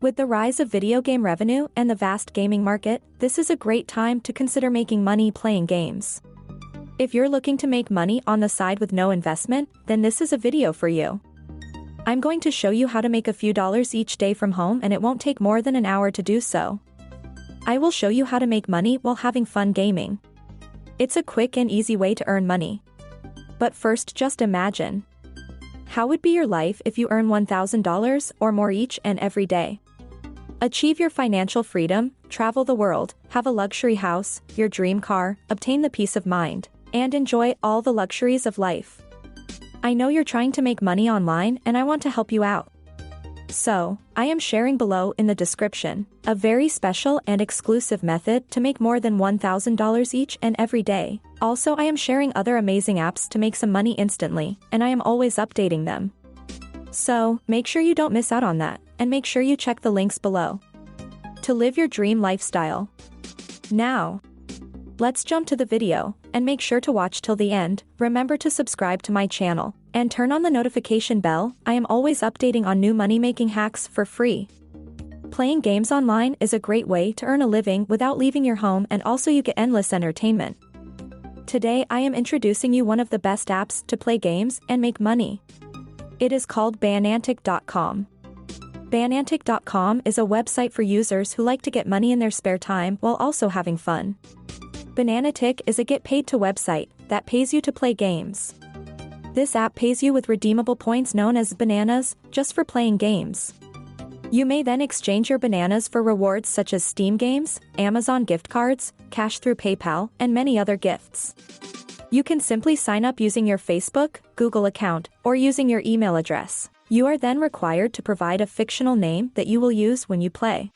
With the rise of video game revenue and the vast gaming market, this is a great time to consider making money playing games. If you're looking to make money on the side with no investment, then this is a video for you. I'm going to show you how to make a few dollars each day from home, and it won't take more than an hour to do so. I will show you how to make money while having fun gaming. It's a quick and easy way to earn money. But first, just imagine. How would be your life if you earn $1,000 or more each and every day? Achieve your financial freedom, travel the world, have a luxury house, your dream car, obtain the peace of mind, and enjoy all the luxuries of life. I know you're trying to make money online, and I want to help you out. So, I am sharing below in the description a very special and exclusive method to make more than $1,000 each and every day. Also, I am sharing other amazing apps to make some money instantly, and I am always updating them. So, make sure you don't miss out on that, and make sure you check the links below to live your dream lifestyle. Now, let's jump to the video, and make sure to watch till the end. Remember to subscribe to my channel, and turn on the notification bell. I am always updating on new money-making hacks for free. Playing games online is a great way to earn a living without leaving your home, and also you get endless entertainment. Today I am introducing you one of the best apps to play games and make money. It is called Banantic.com. Banantic.com is a website for users who like to get money in their spare time while also having fun. Banantic is a get-paid-to website that pays you to play games. This app pays you with redeemable points known as bananas, just for playing games. You may then exchange your bananas for rewards such as Steam games, Amazon gift cards, cash through PayPal, and many other gifts. You can simply sign up using your Facebook, Google account, or using your email address. You are then required to provide a fictional name that you will use when you play.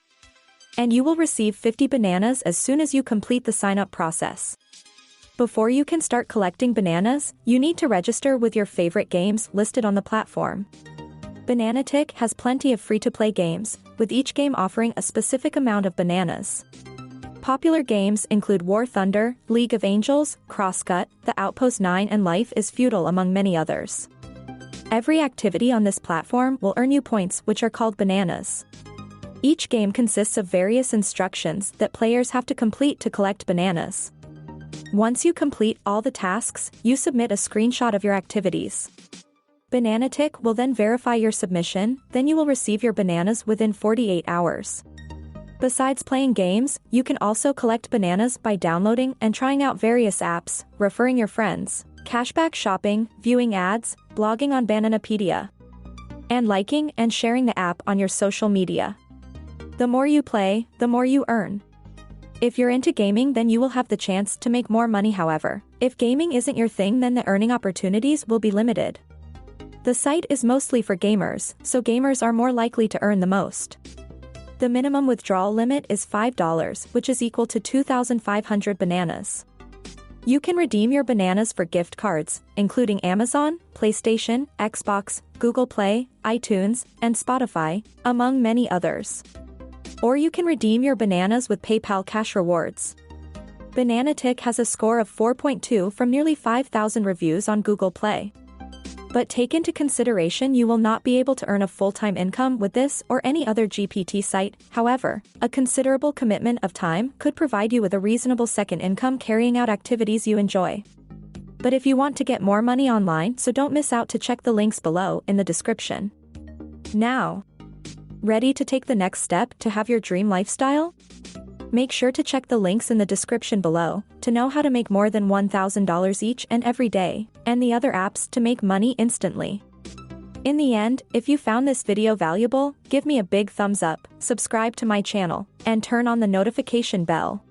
And you will receive 50 bananas as soon as you complete the sign-up process. Before you can start collecting bananas, you need to register with your favorite games listed on the platform. Banantic has plenty of free-to-play games, with each game offering a specific amount of bananas. Popular games include War Thunder, League of Angels, Crosscut, The Outpost 9, and Life is Feudal, among many others. Every activity on this platform will earn you points, which are called bananas. Each game consists of various instructions that players have to complete to collect bananas. Once you complete all the tasks, you submit a screenshot of your activities. Banantic will then verify your submission, then you will receive your bananas within 48 hours. Besides playing games, you can also collect bananas by downloading and trying out various apps, referring your friends, cashback shopping, viewing ads, blogging on Bananapedia, and liking and sharing the app on your social media. The more you play, the more you earn. If you're into gaming, then you will have the chance to make more money. However, if gaming isn't your thing, then the earning opportunities will be limited. The site is mostly for gamers, so gamers are more likely to earn the most. The minimum withdrawal limit is $5, which is equal to 2,500 bananas. You can redeem your bananas for gift cards, including Amazon, PlayStation, Xbox, Google Play, iTunes, and Spotify, among many others. Or you can redeem your bananas with PayPal cash rewards. Banantic has a score of 4.2 from nearly 5,000 reviews on Google Play. But take into consideration you will not be able to earn a full-time income with this or any other GPT site. However, a considerable commitment of time could provide you with a reasonable second income carrying out activities you enjoy. But if you want to get more money online, so don't miss out to check the links below in the description. Now, ready to take the next step to have your dream lifestyle? Make sure to check the links in the description below to know how to make more than $1,000 each and every day, and the other apps to make money instantly. In the end, if you found this video valuable, give me a big thumbs up, subscribe to my channel, and turn on the notification bell.